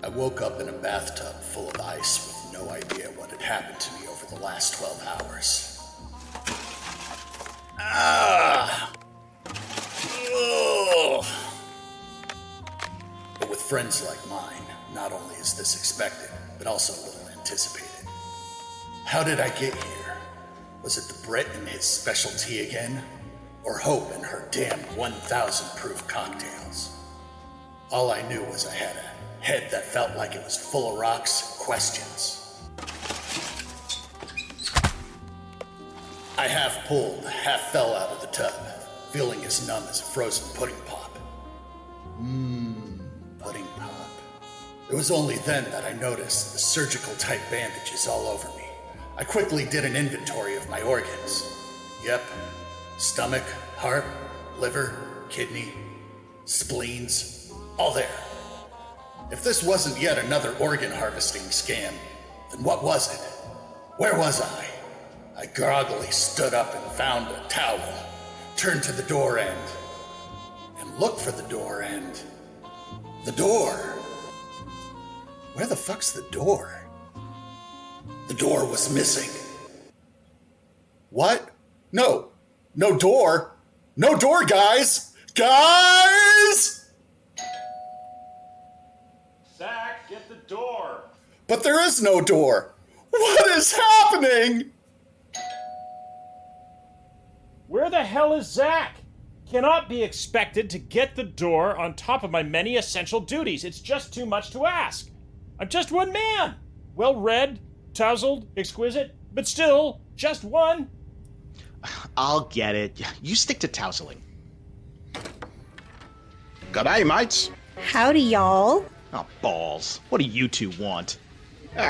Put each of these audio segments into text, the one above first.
I woke up in a bathtub full of ice with no idea what had happened to me over the last 12 hours. But with friends like mine, not only is this expected, but also a little anticipated. How did I get here? Was it the Brit and his specialty again? Or Hope and her damn 1,000 proof cocktails? All I knew was I had a head that felt like it was full of rocks and questions. I half pulled, half fell out of the tub, feeling as numb as a frozen pudding pop. Pudding pop. It was only then that I noticed the surgical-type bandages all over me. I quickly did an inventory of my organs. Yep, stomach, heart, liver, kidney, spleens, all there. If this wasn't yet another organ harvesting scam, then what was it? Where was I? I groggily stood up and found a towel, turned to the door and looked for the door and... The door! Where the fuck's the door? The door was missing. What? No door! No door, guys! Guys! Zach, get the door! But there is no door! What is happening? Where the hell is Zach? Cannot be expected to get the door on top of my many essential duties. It's just too much to ask. I'm just one man. Well-read, tousled, exquisite, but still just one. I'll get it. You stick to tousling. G'day, mates. Howdy, y'all. Oh, balls. What do you two want?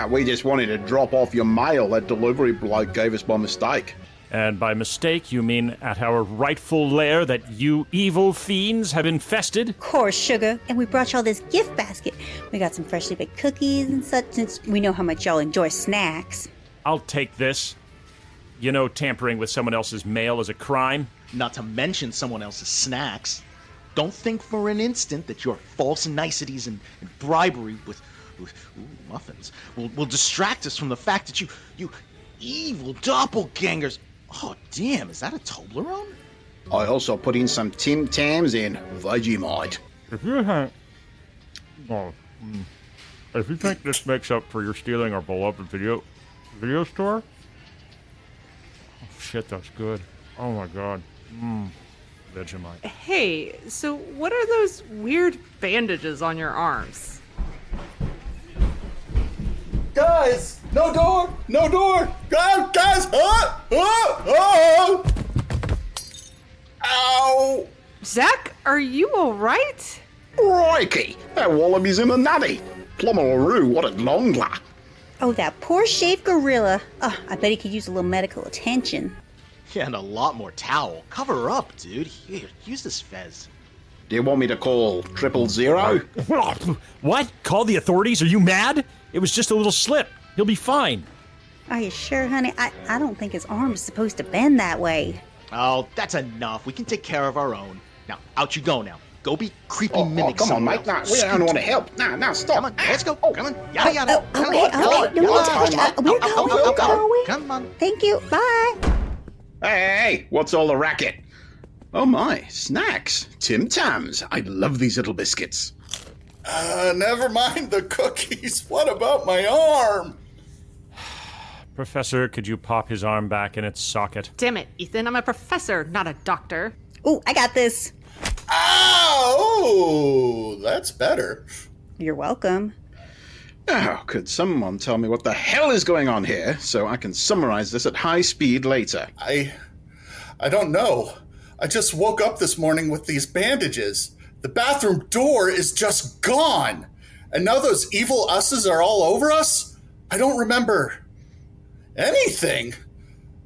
We just wanted to drop off your mail that delivery bloke gave us by mistake. And by mistake, you mean at our rightful lair that you evil fiends have infested? Of course, sugar. And we brought y'all this gift basket. We got some freshly baked cookies and such, since we know how much y'all enjoy snacks. I'll take this. You know tampering with someone else's mail is a crime. Not to mention someone else's snacks. Don't think for an instant that your false niceties and bribery with muffins will distract us from the fact that you evil doppelgangers. Oh, damn, is that a Toblerone? I also put in some Tim Tams and Vegemite. If you think this makes up for your stealing our beloved video store, oh shit, that's good. Oh my god, Vegemite. Hey, so what are those weird bandages on your arms? Guys! No door! No door! Guys! Ow! Zach, are you alright? Crikey! That wallaby's in the nutty. Plummeroo, what a longla. Oh, that poor shaved gorilla. Oh, I bet he could use a little medical attention. Yeah, and a lot more towel. Cover her up, dude. Here, use this fez. Do you want me to call 000? What? Call the authorities? Are you mad? It was just a little slip. He'll be fine. Are you sure, honey? I don't think his arm is supposed to bend that way. Oh, that's enough. We can take care of our own. Now, out you go now. Go be creepy mimics. Come on, somewhere mate. No, else. we don't want to help. No, stop. Come on, let's go. Come on. Yada, yada. Okay. No, we're going. Come on. Thank you. Bye. Hey, what's all the racket? Oh my, snacks. Tim Tams. I love these little biscuits. Never mind the cookies. What about my arm? Professor, could you pop his arm back in its socket? Damn it, Ethan, I'm a professor, not a doctor. Ooh, I got this. Ow! That's better. You're welcome. Oh, could someone tell me what the hell is going on here so I can summarize this at high speed later? I don't know. I just woke up this morning with these bandages. The bathroom door is just gone. And now those evil usses are all over us? I don't remember anything.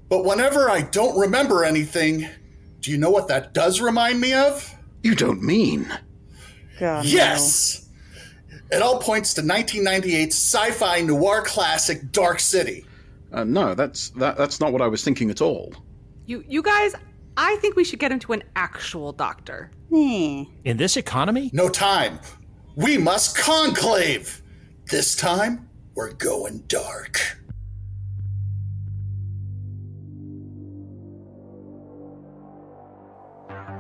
But whenever I don't remember anything, do you know what that does remind me of? You don't mean? God, Yes! It all points to 1998's sci-fi noir classic Dark City. No, that's not what I was thinking at all. You guys, I think we should get him to an actual doctor. No. In this economy? No time. We must conclave. This time, we're going dark.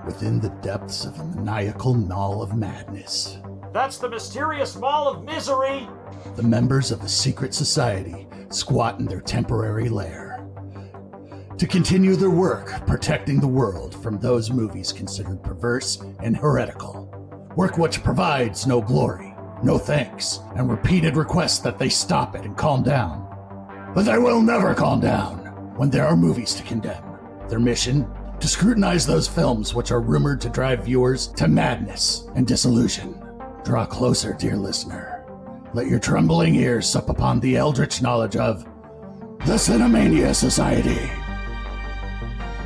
Within the depths of a maniacal maw of madness, That's the mysterious Mall of Misery! the members of a secret society squat in their temporary lair to continue their work protecting the world from those movies considered perverse and heretical. Work which provides no glory, no thanks, and repeated requests that they stop it and calm down. But they will never calm down when there are movies to condemn. Their mission? To scrutinize those films which are rumored to drive viewers to madness and disillusion. Draw closer, dear listener. Let your trembling ears sup upon the eldritch knowledge of the Cinemania Society.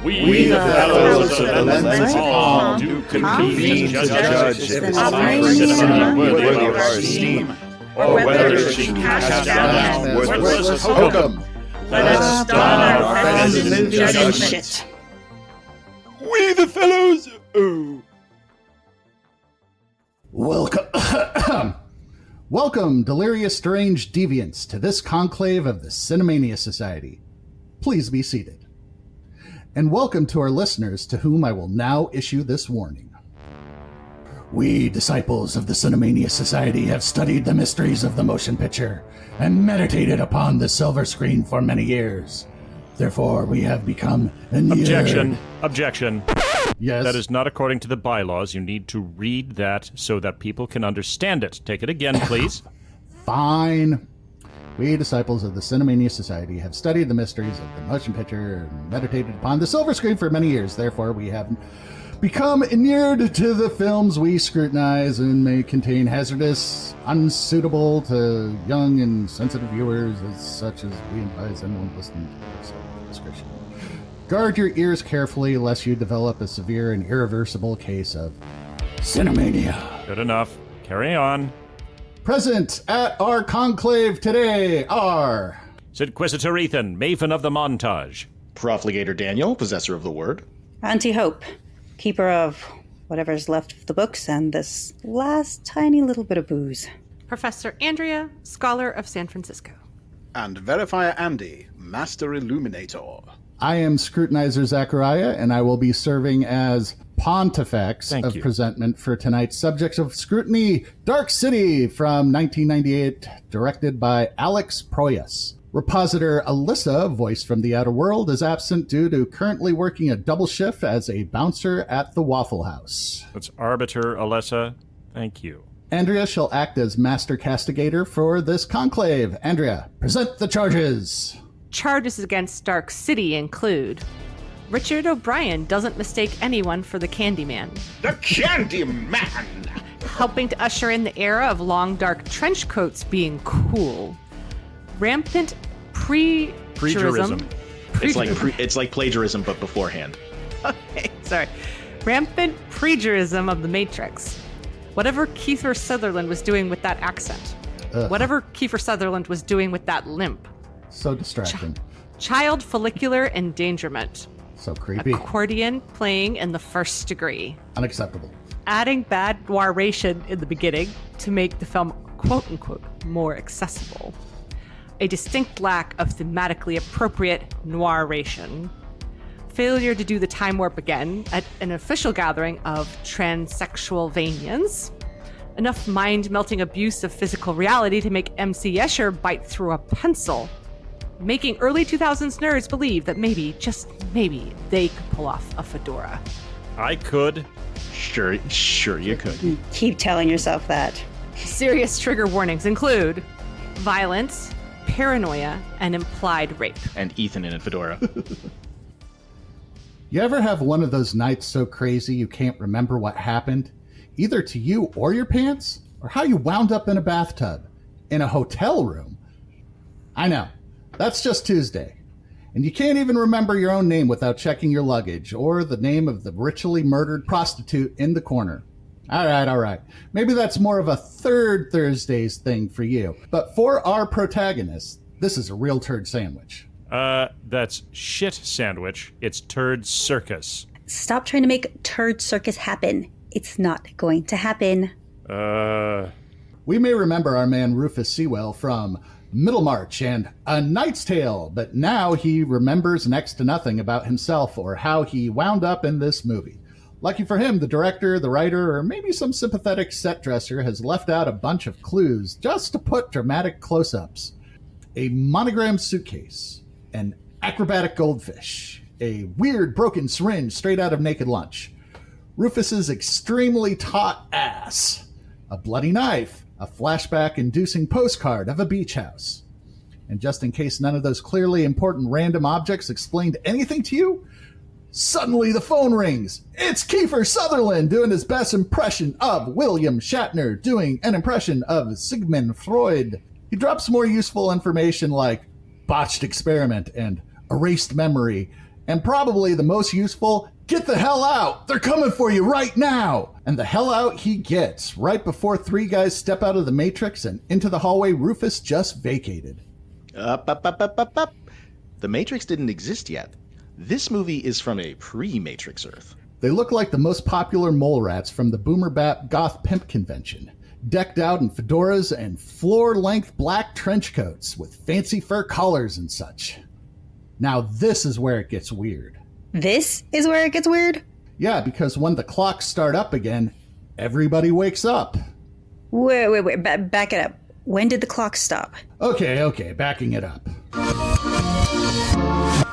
We the fellows of the lenses of all do convene to judge if it's our cinema worthy worthy of of our esteem, esteem, or whether it should be cast down as worthless hokum. Let us don our feathers in judgment. We the fellows. Oh. Welcome, welcome, delirious strange deviants, to this conclave of the Cinemania Society. Please be seated. And welcome to our listeners, to whom I will now issue this warning. We, disciples of the Cinemania Society, have studied the mysteries of the motion picture and meditated upon the silver screen for many years. Therefore, we have become inured. Objection. Yes. That is not according to the bylaws. You need to read that so that people can understand it. Take it again, please. Fine. We, disciples of the Cinemania Society, have studied the mysteries of the motion picture and meditated upon the silver screen for many years. Therefore, we have become inured to the films we scrutinize and may contain hazardous, unsuitable to young and sensitive viewers, as such as we advise anyone listening to this discussion. Guard your ears carefully lest you develop a severe and irreversible case of Cinemania. Good enough. Carry on. Present at our conclave today are Inquisitor Ethan, Maven of the Montage. Profligator Daniel, possessor of the word. Auntie Hope, keeper of whatever's left of the books and this last tiny little bit of booze. Professor Andrea, scholar of San Francisco. And Verifier Andy, Master Illuminator. I am Scrutinizer Zacharia, and I will be serving as Pontifex Thank of you. presentment for tonight's subject of scrutiny, Dark City from 1998, directed by Alex Proyas. Repositor Alyssa, voiced from the outer world, is absent due to currently working a double shift as a bouncer at the Waffle House. That's Arbiter Alessa. Thank you. Andrea shall act as Master Castigator for this conclave. Andrea, present the charges. Charges against Dark City include Richard O'Brien doesn't mistake anyone for the Candyman, The Candy Man. helping to usher in the era of long dark trench coats being cool, rampant Plagiarism. It's like plagiarism, but beforehand. Okay, sorry. Rampant plagiarism of the Matrix. Whatever Kiefer Sutherland was doing with that accent. Ugh. Whatever Kiefer Sutherland was doing with that limp. So distracting. Child follicular endangerment. So creepy. Accordion playing in the first degree. Unacceptable. Adding bad narration in the beginning to make the film quote-unquote more accessible. A distinct lack of thematically appropriate noiration. Failure to do the time warp again at an official gathering of transsexual Vanians. Enough mind-melting abuse of physical reality to make MC Escher bite through a pencil. Making early 2000s nerds believe that maybe, just maybe, they could pull off a fedora. I could. Sure you could. Keep telling yourself that. Serious trigger warnings include violence, paranoia, and implied rape. And Ethan in a fedora. You ever have one of those nights so crazy you can't remember what happened? Either to you or your pants? Or how you wound up in a bathtub? In a hotel room? I know. That's just Tuesday. And you can't even remember your own name without checking your luggage, or the name of the ritually murdered prostitute in the corner. All right. Maybe that's more of a third Thursdays thing for you. But for our protagonist, this is a real turd sandwich. That's shit sandwich. It's turd circus. Stop trying to make Turd Circus happen. It's not going to happen. We may remember our man Rufus Sewell from Middlemarch and A Knight's Tale, but now he remembers next to nothing about himself or how he wound up in this movie. Lucky for him, the director, the writer, or maybe some sympathetic set dresser has left out a bunch of clues just to put dramatic close-ups. A monogrammed suitcase, an acrobatic goldfish, a weird broken syringe straight out of Naked Lunch, Rufus's extremely taut ass, a bloody knife, a flashback-inducing postcard of a beach house. And just in case none of those clearly important random objects explained anything to you, suddenly the phone rings. It's Kiefer Sutherland doing his best impression of William Shatner doing an impression of Sigmund Freud. He drops more useful information like botched experiment and erased memory, and probably the most useful, get the hell out! They're coming for you right now! And the hell out he gets, right before three guys step out of the Matrix and into the hallway Rufus just vacated. Up. The Matrix didn't exist yet. This movie is from a pre-Matrix Earth. They look like the most popular mole rats from the Boomer Bap Goth Pimp Convention, decked out in fedoras and floor-length black trench coats with fancy fur collars and such. Now this is where it gets weird. This is where it gets weird? Yeah, because when the clocks start up again, everybody wakes up. Wait, back it up. When did the clock stop? Okay, backing it up.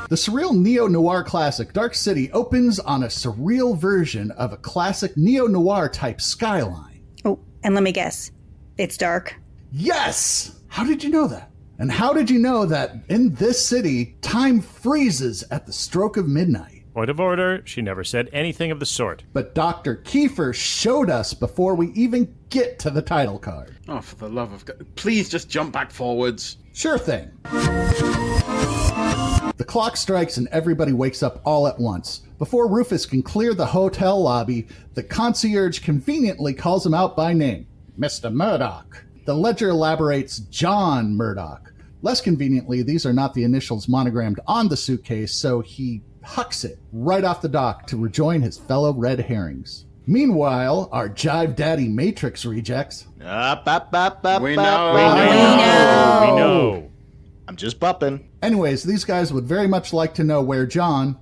The surreal neo-noir classic Dark City opens on a surreal version of a classic neo-noir type skyline. Oh, and let me guess. It's dark? Yes! How did you know that? And how did you know that in this city, time freezes at the stroke of midnight? Point of order, she never said anything of the sort. But Dr. Kiefer showed us before we even get to the title card. Oh, for the love of God. Please just jump back forwards. Sure thing. The clock strikes and everybody wakes up all at once. Before Rufus can clear the hotel lobby, the concierge conveniently calls him out by name, Mr. Murdoch. The ledger elaborates John Murdoch. Less conveniently, these are not the initials monogrammed on the suitcase, so he hucks it right off the dock to rejoin his fellow red herrings. Meanwhile, our Jive Daddy Matrix rejects. Up. We know. We know. I'm just bupping. Anyways, these guys would very much like to know where John,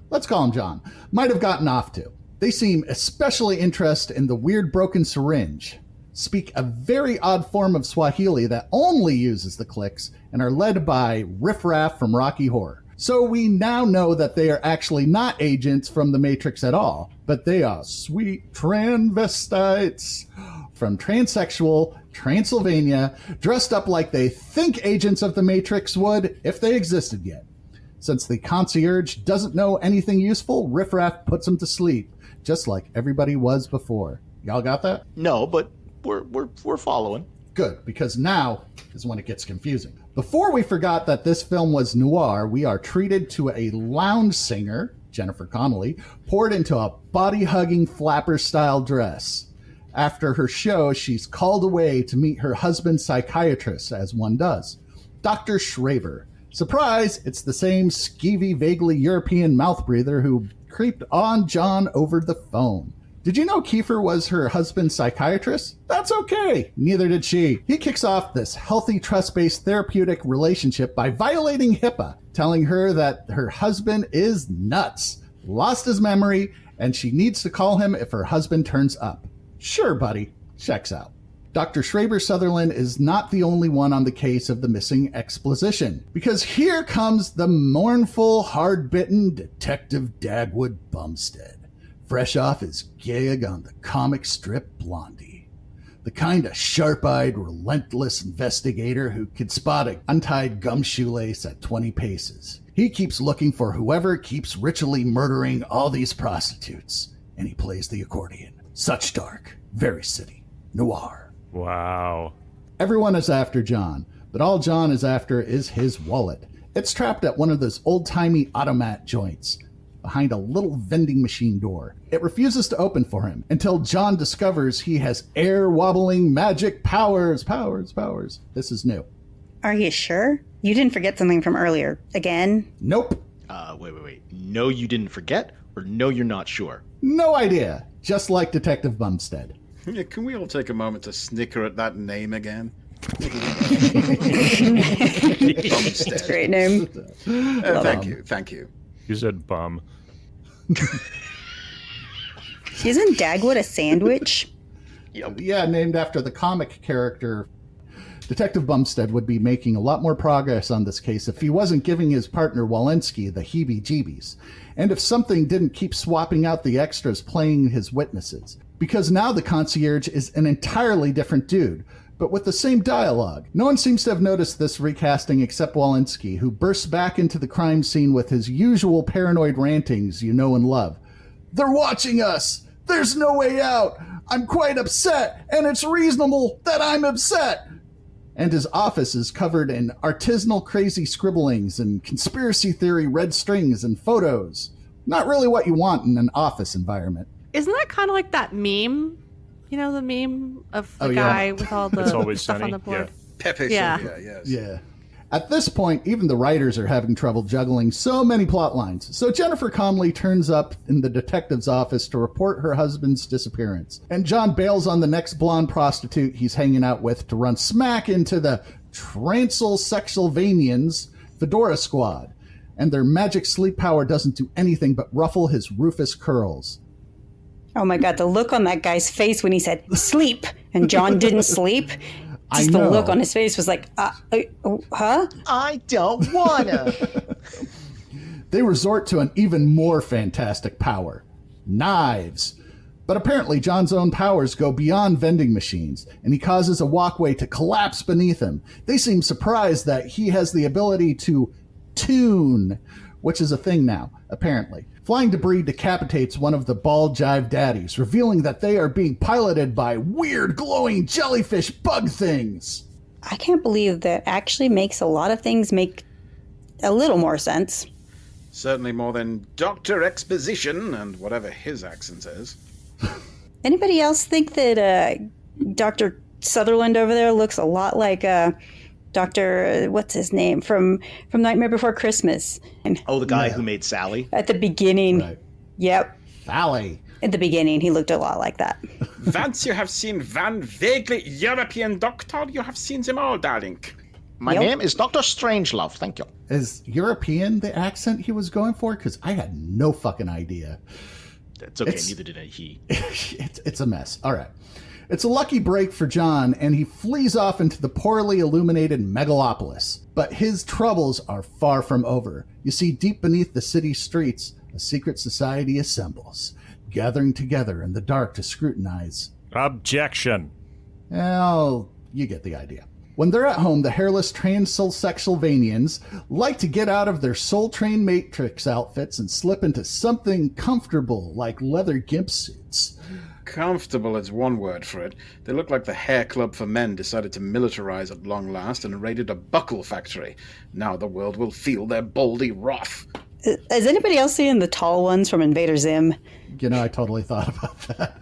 let's call him John, might have gotten off to. They seem especially interested in the weird broken syringe, speak a very odd form of Swahili that only uses the clicks, and are led by Riff Raff from Rocky Horror. So we now know that they are actually not agents from the Matrix at all, but they are sweet transvestites from transsexual Transylvania, dressed up like they think agents of the Matrix would if they existed yet. Since the concierge doesn't know anything useful, Riff Raff puts him to sleep, just like everybody was before. Y'all got that? No, but we're following. Good, because now is when it gets confusing. Before we forgot that this film was noir, we are treated to a lounge singer, Jennifer Connelly, poured into a body-hugging flapper-style dress. After her show, she's called away to meet her husband's psychiatrist, as one does, Dr. Schraber. Surprise, it's the same skeevy, vaguely European mouth breather who creeped on John over the phone. Did you know Kiefer was her husband's psychiatrist? That's okay. Neither did she. He kicks off this healthy, trust-based therapeutic relationship by violating HIPAA, telling her that her husband is nuts, lost his memory, and she needs to call him if her husband turns up. Sure, buddy. Checks out. Dr. Schraber Sutherland is not the only one on the case of the missing exposition, because here comes the mournful, hard-bitten Detective Dagwood Bumstead, fresh off his gig on the comic strip Blondie. The kind of sharp-eyed, relentless investigator who could spot an untied gum shoelace at 20 paces. He keeps looking for whoever keeps ritually murdering all these prostitutes, and he plays the accordion. Such dark, very city, noir. Wow. Everyone is after John, but all John is after is his wallet. It's trapped at one of those old-timey automat joints, behind a little vending machine door. It refuses to open for him until John discovers he has air-wobbling magic powers. This is new. Are you sure? You didn't forget something from earlier. Again? Nope. Wait. No, you didn't forget, or no, you're not sure? No idea. Just like Detective Bumstead. Yeah, can we all take a moment to snicker at that name again? It's a great name. Thank you. You said bum. Isn't Dagwood a sandwich? Yeah, named after the comic character. Detective Bumstead would be making a lot more progress on this case if he wasn't giving his partner Walensky the heebie-jeebies, and if something didn't keep swapping out the extras playing his witnesses. Because now the concierge is an entirely different dude, but with the same dialogue. No one seems to have noticed this recasting except Walensky, who bursts back into the crime scene with his usual paranoid rantings you know and love. They're watching us! There's no way out! I'm quite upset, and it's reasonable that I'm upset! And his office is covered in artisanal crazy scribblings and conspiracy theory red strings and photos. Not really what you want in an office environment. Isn't that kind of like that meme? You know, the meme of the guy with all the It's Always stuff Sunny, on the board? Pepe Yeah. Sylvia, yes. Yeah. At this point, even the writers are having trouble juggling so many plot lines. So Jennifer Connelly turns up in the detective's office to report her husband's disappearance. And John bails on the next blonde prostitute he's hanging out with to run smack into the Transylsexylvanians Fedora Squad. And their magic sleep power doesn't do anything but ruffle his rufous curls. Oh my God, the look on that guy's face when he said sleep and John didn't sleep. Just the look on his face was like, huh? I don't wanna. They resort to an even more fantastic power. Knives. But apparently John's own powers go beyond vending machines, and he causes a walkway to collapse beneath him. They seem surprised that he has the ability to tune, which is a thing now, apparently. Flying debris decapitates one of the bald jive daddies, revealing that they are being piloted by weird glowing jellyfish bug things. I can't believe that actually makes a lot of things make a little more sense. Certainly more than Dr. Exposition and whatever his accent is. Anybody else think that Dr. Sutherland over there looks a lot like Dr. What's his name from Nightmare Before Christmas? And Oh, the guy who made Sally? at the beginning, Right. Yep. Sally. At the beginning, he looked a lot like that. Once you have seen one vaguely European doctor, you have seen them all, darling. My Yep. name is Dr. Strangelove, thank you. Is European the accent he was going for? Because I had no fucking idea. It's okay, It's- neither did he. It's a mess. All right. It's a lucky break for John, and he flees off into the poorly illuminated megalopolis. But his troubles are far from over. You see, deep beneath the city streets, a secret society assembles, gathering together in the dark to scrutinize. Objection. Well, you get the idea. When they're at home, the hairless Transylsexylvanians like to get out of their Soul Train Matrix outfits and slip into something comfortable like leather gimp suits. Comfortable is one word for it. They look like the hair club for men decided to militarize at long last and raided a buckle factory. Now the world will feel their baldy wrath. Has anybody else seen the tall ones from Invader Zim? You know, I totally thought about that.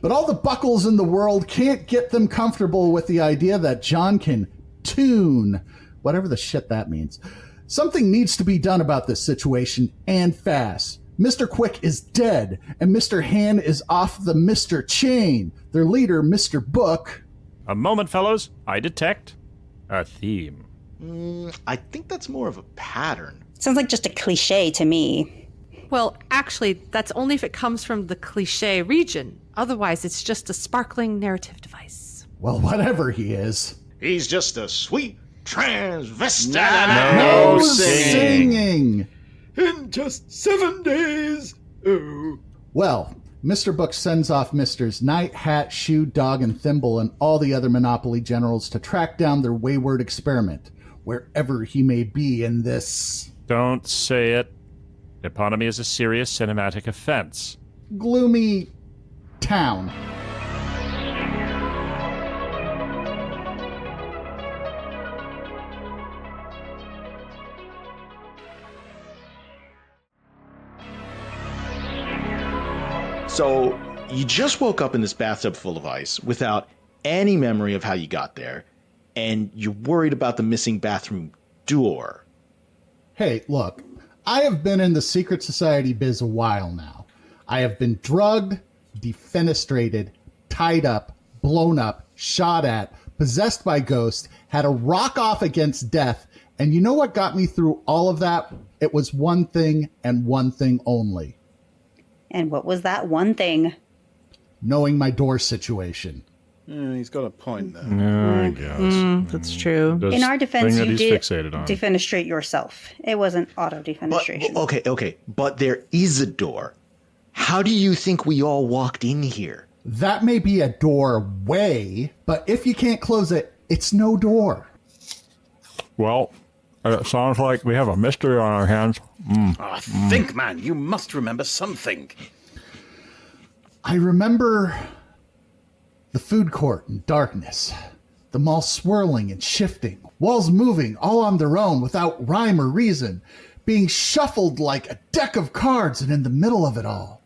But all the buckles in the world can't get them comfortable with the idea that John can tune, whatever the shit that means. Something needs to be done about this situation, and fast. Mr. Quick is dead, and Mr. Han is off the Mr. Chain. Their leader, Mr. Book. A moment, fellows. I detect a theme. I think that's more of a pattern. Sounds like just a cliche to me. Well, actually, that's only if it comes from the cliche region. Otherwise, it's just a sparkling narrative device. Well, whatever he is. He's just a sweet transvestite. No singing. In just 7 days. Oh. Well, Mr. Book sends off Misters Knight, Hat, Shoe, Dog, and Thimble and all the other Monopoly generals to track down their wayward experiment, wherever he may be in this Don't say it. Eponymy is a serious cinematic offense. gloomy town. So, you just woke up in this bathtub full of ice without any memory of how you got there, and you're worried about the missing bathroom door. Hey, look, I have been in the secret society biz a while now. I have been drugged, defenestrated, tied up, blown up, shot at, possessed by ghosts, had a rock off against death. And you know what got me through all of that? It was one thing and one thing only. And what was that one thing? Knowing my door situation. He's got a point there. Yeah, I guess. That's true. In our defense, thing that you he's did fixated on. defenestrate yourself. It wasn't auto-defenestration. But, okay. But there is a door. How do you think we all walked in here? That may be a doorway, but if you can't close it, it's no door. Well, it sounds like we have a mystery on our hands. Think, man. You must remember something. I remember the food court in darkness, the mall swirling and shifting, walls moving all on their own without rhyme or reason, being shuffled like a deck of cards, and in the middle of it all,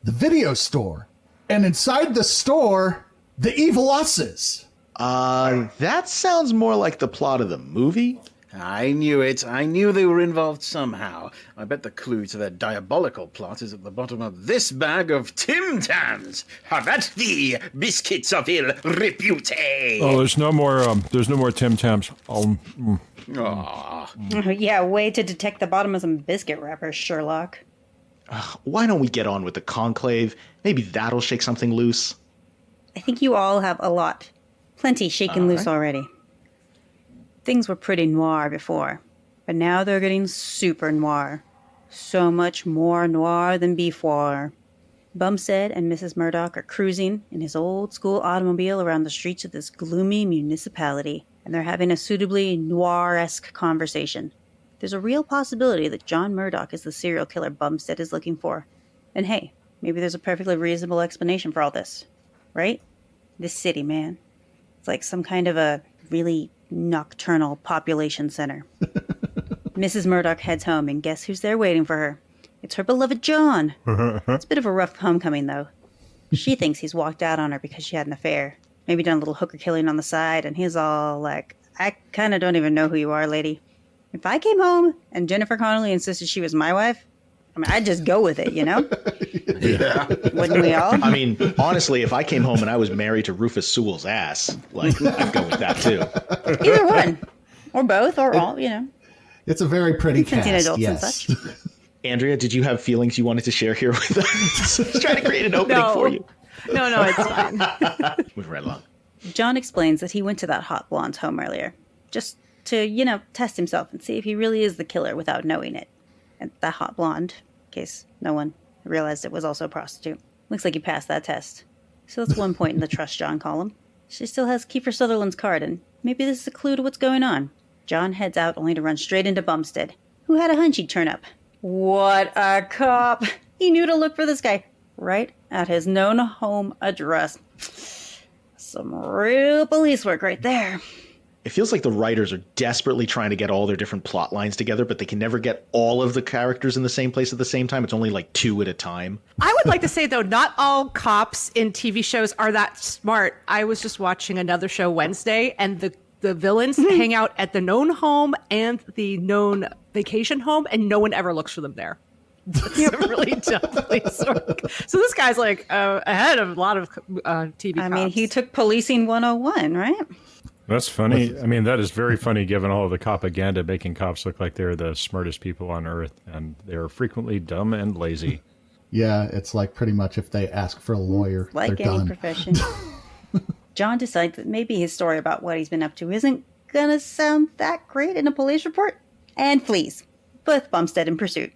the video store. And inside the store, the evil us's. That sounds more like the plot of the movie. I knew it. I knew they were involved somehow. I bet the clue to their diabolical plot is at the bottom of this bag of Tim Tams. Have at thee, biscuits of ill repute. Oh, there's no more Tim Tams. Yeah, way to detect the bottom of some biscuit wrappers, Sherlock. Why don't we get on with the conclave? Maybe that'll shake something loose. I think you all have a lot. Plenty shaken loose already. Things were pretty noir before, but now they're getting super noir. So much more noir than before. Bumstead and Mrs. Murdoch are cruising in his old-school automobile around the streets of this gloomy municipality, and they're having a suitably noir-esque conversation. There's a real possibility that John Murdoch is the serial killer Bumstead is looking for. And hey, maybe there's a perfectly reasonable explanation for all this. Right? This city, man. It's like some kind of a really nocturnal population center. Mrs. Murdoch heads home, and guess who's there waiting for her? It's her beloved John. It's a bit of a rough homecoming, though. She thinks he's walked out on her because she had an affair. Maybe done a little hooker killing on the side, and he's all like, I kind of don't even know who you are, lady. If I came home and Jennifer Connelly insisted she was my wife, I mean, I'd just go with it, you know? Yeah. Wouldn't we all? I mean, honestly, if I came home and I was married to Rufus Sewell's ass, like, I'd go with that too. Either one. Or both, or all, you know. It's a very pretty Consenting cast, adults yes. and such. Andrea, did you have feelings you wanted to share here with us? I was trying to create an opening for you. No, it's fine. Move right along. John explains that he went to that hot blonde's home earlier, just to, test himself and see if he really is the killer without knowing it. And that hot blonde, in case no one realized it was also a prostitute, looks like he passed that test. So that's one point in the Trust John column. She still has Kiefer Sutherland's card, and maybe this is a clue to what's going on. John heads out only to run straight into Bumstead, who had a hunch he'd turn up. What a cop! He knew to look for this guy right at his known home address. Some real police work right there. It feels like the writers are desperately trying to get all their different plot lines together, but they can never get all of the characters in the same place at the same time. It's only like 2 at a time. I would like to say, though, not all cops in TV shows are that smart. I was just watching another show Wednesday, and the villains hang out at the known home and the known vacation home, and no one ever looks for them there. It's a really dumb police work. So this guy's like ahead of a lot of TV cops. I mean, he took Policing 101, right? That's funny. I mean, that is very funny given all of the propaganda making cops look like they're the smartest people on earth, and they're frequently dumb and lazy. Yeah, it's like pretty much if they ask for a lawyer, like they're any done. profession. John decides that maybe his story about what he's been up to isn't gonna sound that great in a police report, and flees, with Bumstead in pursuit.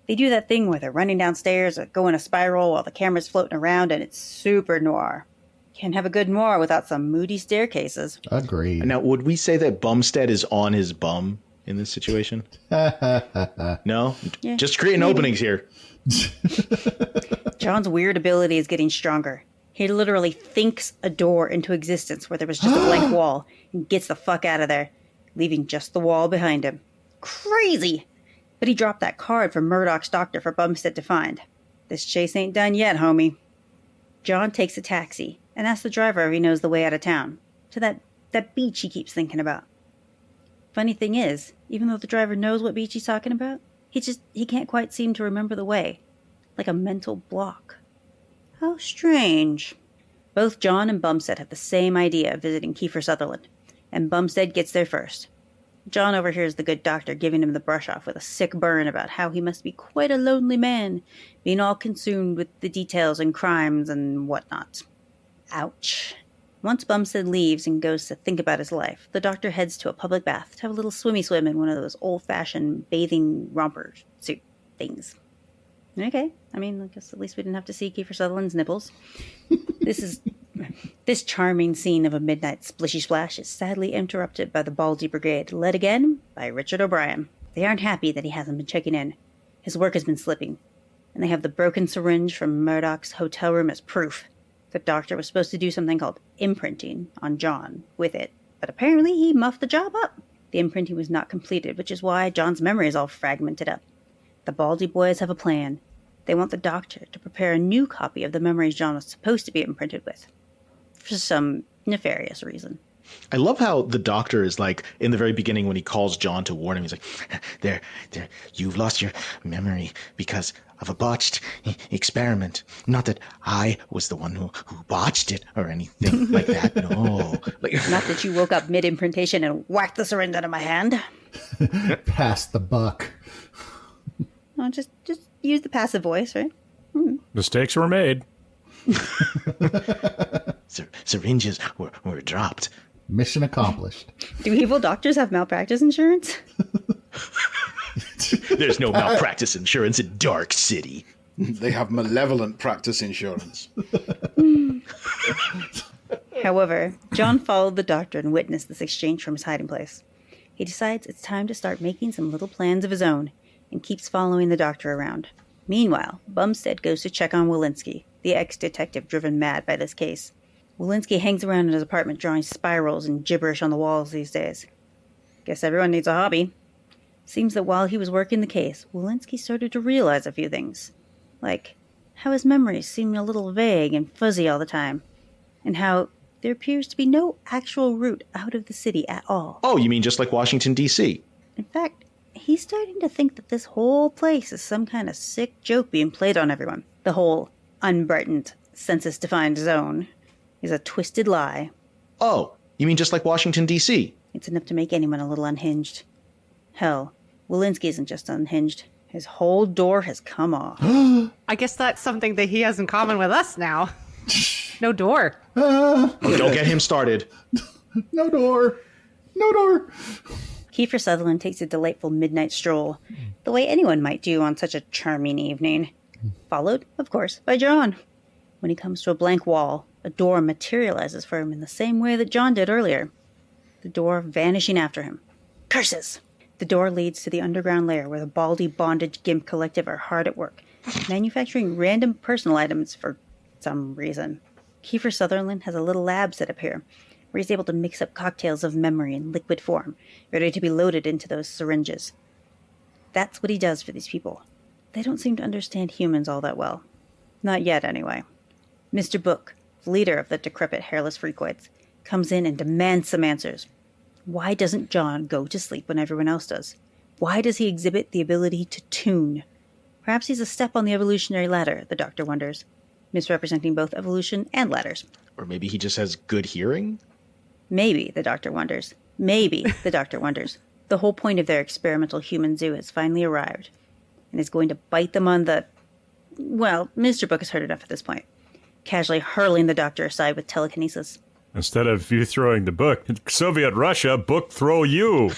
They do that thing where they're running downstairs or go in a spiral while the camera's floating around, and it's super noir. Can't have a good noir without some moody staircases. Agreed. Now, would we say that Bumstead is on his bum in this situation? No? Yeah, Just creating maybe. openings here. John's weird ability is getting stronger. He literally thinks a door into existence where there was just a blank wall and gets the fuck out of there, leaving just the wall behind him. Crazy! But he dropped that card from Murdoch's doctor for Bumstead to find. This chase ain't done yet, homie. John takes a taxi and asks the driver if he knows the way out of town, to that beach he keeps thinking about. Funny thing is, even though the driver knows what beach he's talking about, he can't quite seem to remember the way. Like a mental block. How strange. Both John and Bumstead have the same idea of visiting Kiefer Sutherland, and Bumstead gets there first. John overhears the good doctor giving him the brush off with a sick burn about how he must be quite a lonely man, being all consumed with the details and crimes and whatnot. Ouch. Once Bumstead leaves and goes to think about his life, the doctor heads to a public bath to have a little swimmy swim in one of those old-fashioned bathing romper suit things. Okay, I mean, I guess at least we didn't have to see Kiefer Sutherland's nipples. This charming scene of a midnight splishy splash is sadly interrupted by the Baldy Brigade, led again by Richard O'Brien. They aren't happy that he hasn't been checking in. His work has been slipping, and they have the broken syringe from Murdoch's hotel room as proof. The doctor was supposed to do something called imprinting on John with it, but apparently he muffed the job up. The imprinting was not completed, which is why John's memory is all fragmented up. The Baldy boys have a plan. They want the doctor to prepare a new copy of the memories John was supposed to be imprinted with, for some nefarious reason. I love how the doctor is like, in the very beginning when he calls John to warn him, he's like, there, you've lost your memory because of a botched experiment. Not that I was the one who botched it or anything like that, no. Not that you woke up mid-imprintation and whacked the syringe out of my hand. Pass the buck. No, just use the passive voice, right? Mistakes were made. Syringes were dropped. Mission accomplished. Do evil doctors have malpractice insurance? There's no malpractice insurance in Dark City. They have malevolent practice insurance. However, John followed the doctor and witnessed this exchange from his hiding place. He decides it's time to start making some little plans of his own and keeps following the doctor around. Meanwhile, Bumstead goes to check on Walensky, the ex-detective driven mad by this case. Walensky hangs around in his apartment drawing spirals and gibberish on the walls these days. Guess everyone needs a hobby. Seems that while he was working the case, Walensky started to realize a few things. Like how his memories seem a little vague and fuzzy all the time, and how there appears to be no actual route out of the city at all. Oh, you mean just like Washington, D.C.? In fact, he's starting to think that this whole place is some kind of sick joke being played on everyone. The whole unbrightened, census-defined zone is a twisted lie. Oh, you mean just like Washington, D.C.? It's enough to make anyone a little unhinged. Hell, Walensky isn't just unhinged. His whole door has come off. I guess that's something that he has in common with us now. No door. Oh, don't get him started. No door. No door. Kiefer Sutherland takes a delightful midnight stroll, the way anyone might do on such a charming evening. Followed, of course, by John. When he comes to a blank wall, a door materializes for him in the same way that John did earlier. The door vanishing after him. Curses! The door leads to the underground lair where the Baldy Bondage Gimp Collective are hard at work, manufacturing random personal items for some reason. Kiefer Sutherland has a little lab set up here, where he's able to mix up cocktails of memory in liquid form, ready to be loaded into those syringes. That's what he does for these people. They don't seem to understand humans all that well. Not yet, anyway. Mr. Book, the leader of the decrepit hairless freakoids, comes in and demands some answers. Why doesn't John go to sleep when everyone else does? Why does he exhibit the ability to tune? Perhaps he's a step on the evolutionary ladder, the doctor wonders, misrepresenting both evolution and ladders. Or maybe he just has good hearing? Maybe, the doctor wonders. Maybe, the doctor wonders. The whole point of their experimental human zoo has finally arrived, and is going to bite them on the... Well, Mr. Book has heard enough at this point, casually hurling the doctor aside with telekinesis. Instead of you throwing the book, Soviet Russia, book throw you.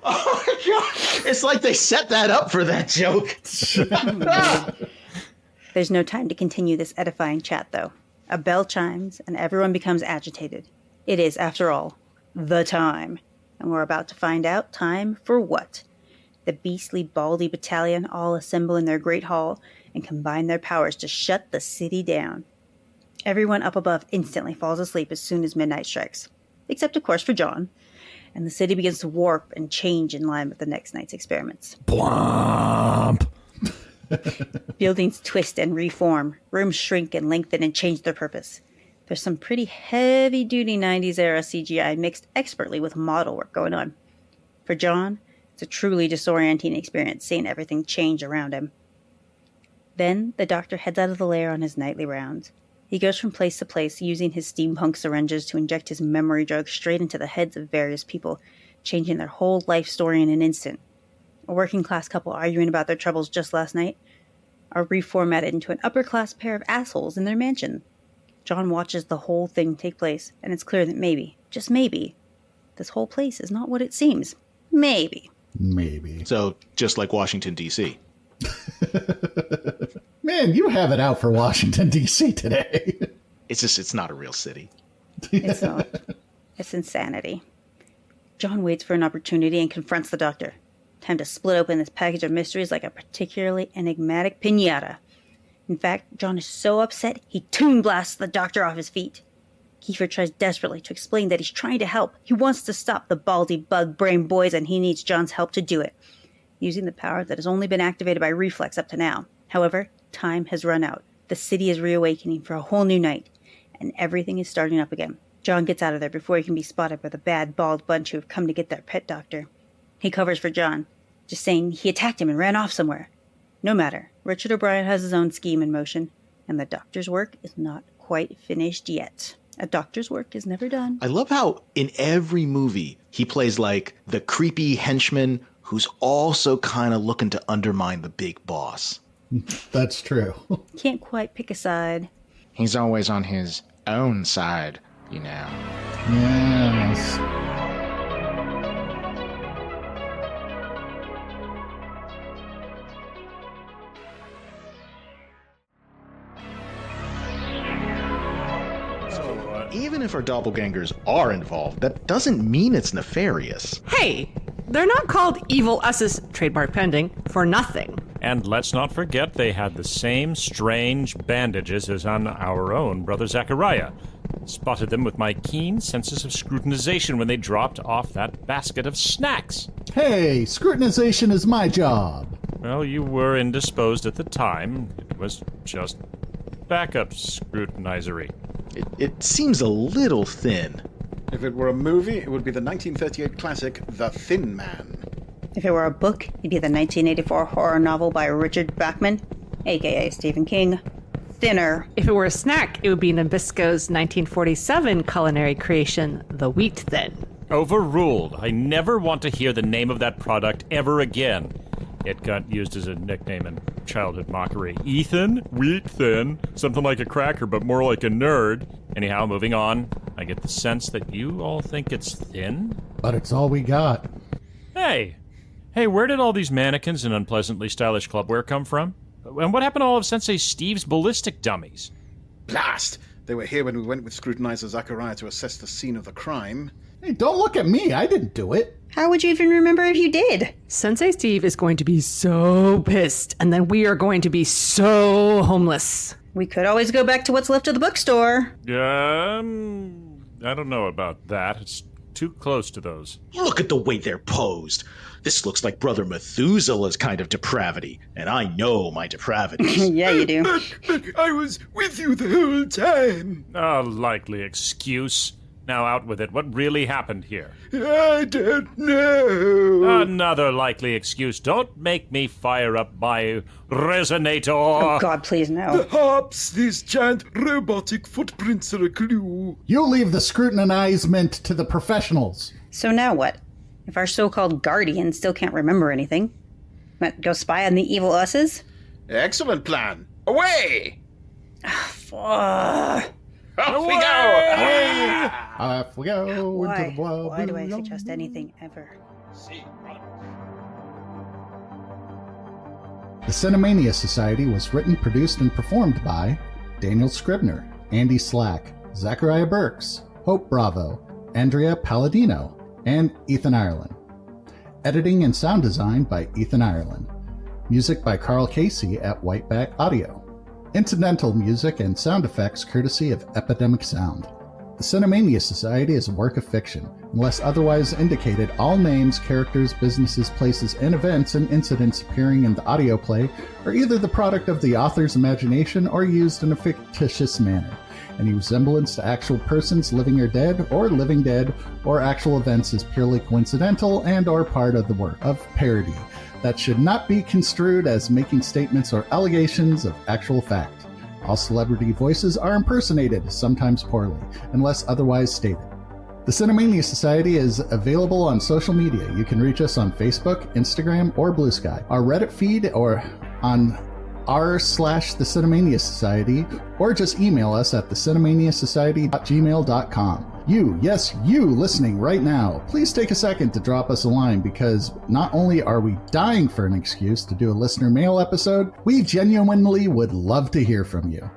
Oh my god! It's like they set that up for that joke. There's no time to continue this edifying chat, though. A bell chimes, and everyone becomes agitated. It is, after all, the time. And we're about to find out time for what? The beastly Baldy battalion all assemble in their great hall and combine their powers to shut the city down. Everyone up above instantly falls asleep as soon as midnight strikes. Except, of course, for John. And the city begins to warp and change in line with the next night's experiments. Blomp! Buildings twist and reform. Rooms shrink and lengthen and change their purpose. There's some pretty heavy-duty 90s-era CGI mixed expertly with model work going on. For John, it's a truly disorienting experience seeing everything change around him. Then the doctor heads out of the lair on his nightly rounds. He goes from place to place, using his steampunk syringes to inject his memory drugs straight into the heads of various people, changing their whole life story in an instant. A working-class couple arguing about their troubles just last night are reformatted into an upper-class pair of assholes in their mansion. John watches the whole thing take place, and it's clear that maybe, just maybe, this whole place is not what it seems. Maybe. Maybe. So, just like Washington, D.C. Man, you have it out for Washington, D.C. today. It's not a real city. It's not. It's insanity. John waits for an opportunity and confronts the doctor. Time to split open this package of mysteries like a particularly enigmatic piñata. In fact, John is so upset, he toon blasts the doctor off his feet. Kiefer tries desperately to explain that he's trying to help. He wants to stop the baldy bug brain boys, and he needs John's help to do it, using the power that has only been activated by reflex up to now. However, time has run out. The city is reawakening for a whole new night, and everything is starting up again. John gets out of there before he can be spotted by the bad, bald bunch who have come to get their pet doctor. He covers for John, just saying he attacked him and ran off somewhere. No matter, Richard O'Brien has his own scheme in motion, and the doctor's work is not quite finished yet. A doctor's work is never done. I love how in every movie he plays like the creepy henchman who's also kind of looking to undermine the big boss. That's true. Can't quite pick a side. He's always on his own side, you know. Yes. Even if our doppelgangers are involved, that doesn't mean it's nefarious. Hey, they're not called evil us's, trademark pending, for nothing. And let's not forget they had the same strange bandages as on our own brother Zacharia. Spotted them with my keen senses of scrutinization when they dropped off that basket of snacks. Hey, scrutinization is my job. Well, you were indisposed at the time. It was just backup scrutinizery. It seems a little thin. If it were a movie, it would be the 1938 classic The Thin Man. If it were a book, it'd be the 1984 horror novel by Richard Bachman, a.k.a. Stephen King, Thinner. If it were a snack, it would be Nabisco's 1947 culinary creation, The Wheat Thin. Overruled. I never want to hear the name of that product ever again. It got used as a nickname in childhood mockery. Ethan, Wheat Thin, something like a cracker but more like a nerd. Anyhow, moving on, I get the sense that you all think it's thin? But it's all we got. Hey, where did all these mannequins and unpleasantly stylish clubwear come from? And what happened to all of Sensei Steve's ballistic dummies? Blast! They were here when we went with Scrutinizer Zacharia to assess the scene of the crime. Hey, don't look at me. I didn't do it. How would you even remember if you did? Sensei Steve is going to be so pissed, and then we are going to be so homeless. We could always go back to what's left of the bookstore. I don't know about that. It's too close to those. Look at the way they're posed. This looks like Brother Methuselah's kind of depravity, and I know my depravities. Yeah, you do. But I was with you the whole time. A likely excuse. Now out with it. What really happened here? I don't know. Another likely excuse. Don't make me fire up my resonator. Oh, God, please, no. Perhaps these giant robotic footprints are a clue. You leave the scrutinizement to the professionals. So now what? If our so-called guardian still can't remember anything, what, go spy on the evil us's? Excellent plan. Away! Fuck. Off we go! Off we go into Why? the blood. Why do I suggest anything ever? The Cinemania Society was written, produced, and performed by Daniel Scribner, Andy Slack, Zacharia Berks, Hope Bravo, Andrea Palladino, and Ethan Ireland. Editing and sound design by Ethan Ireland. Music by Carl Casey at Whiteback Audio. Incidental music and sound effects courtesy of Epidemic Sound. The Cinemania Society is a work of fiction. Unless otherwise indicated, all names, characters, businesses, places, and events and incidents appearing in the audio play are either the product of the author's imagination or used in a fictitious manner. Any resemblance to actual persons, living or dead, or actual events is purely coincidental and or part of the work of parody. that should not be construed as making statements or allegations of actual fact. All celebrity voices are impersonated, sometimes poorly, unless otherwise stated. The Cinemania Society is available on social media. You can reach us on Facebook, Instagram, or Blue Sky, our Reddit feed, or on r/the Cinemania Society, or just email us at thecinemaniasociety@gmail.com. You, yes, you listening right now, please take a second to drop us a line, because not only are we dying for an excuse to do a listener mail episode, we genuinely would love to hear from you.